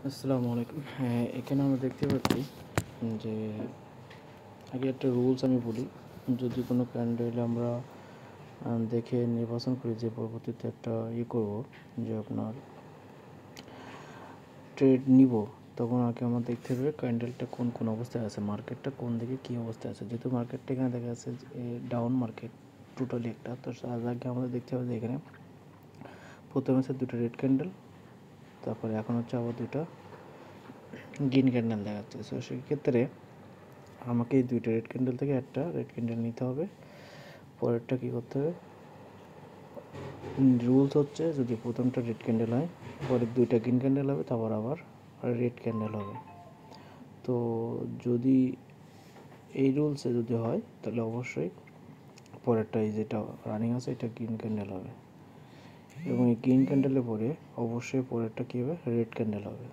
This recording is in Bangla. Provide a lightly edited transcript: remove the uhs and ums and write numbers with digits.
আসসালামু আলাইকুম। হ্যাঁ, এখানে আমরা দেখতে পাচ্ছি যে আগে একটা রুলস আমি বলি। যদি কোনো ক্যান্ডেল আমরা দেখে নির্বাচন করি যে পরবর্তীতে একটা করব, যে আপনার ট্রেড নিব, তখন আগে আমার দেখতে হবে ক্যান্ডেলটা কোন কোন অবস্থায় আছে, মার্কেটটা কোন দিকে কী অবস্থায় আছে। যেহেতু মার্কেটটা এখানে দেখা যাচ্ছে যে ডাউন মার্কেট টোটালি একটা, তো তার আগে আমাদের দেখতে হবে যে এখানে প্রথমে আছে দুটো রেড ক্যান্ডেল, তারপরে এখন হচ্ছে আবার দুটো গ্রিন ক্যান্ডেল দেখাচ্ছে। সো সেক্ষেত্রে আমাকে এই দুইটা রেড ক্যান্ডেল থেকে একটা রেড ক্যান্ডেল নিতে হবে। পরেরটা কী করতে হবে, রুলস হচ্ছে যদি প্রথমটা রেড ক্যান্ডেল হয়, পরে দুইটা গ্রিন ক্যান্ডেল হবে, তারপর আবার রেড ক্যান্ডেল হবে। তো যদি এই রুলসে যদি হয় তাহলে অবশ্যই পরেরটা এই যেটা রানিং আছে এটা গ্রিন ক্যান্ডেল হবে, এবং এই গ্রিন ক্যান্ডেলে পরে অবশ্যই পরেরটা কী হবে, রেড ক্যান্ডেল হবে।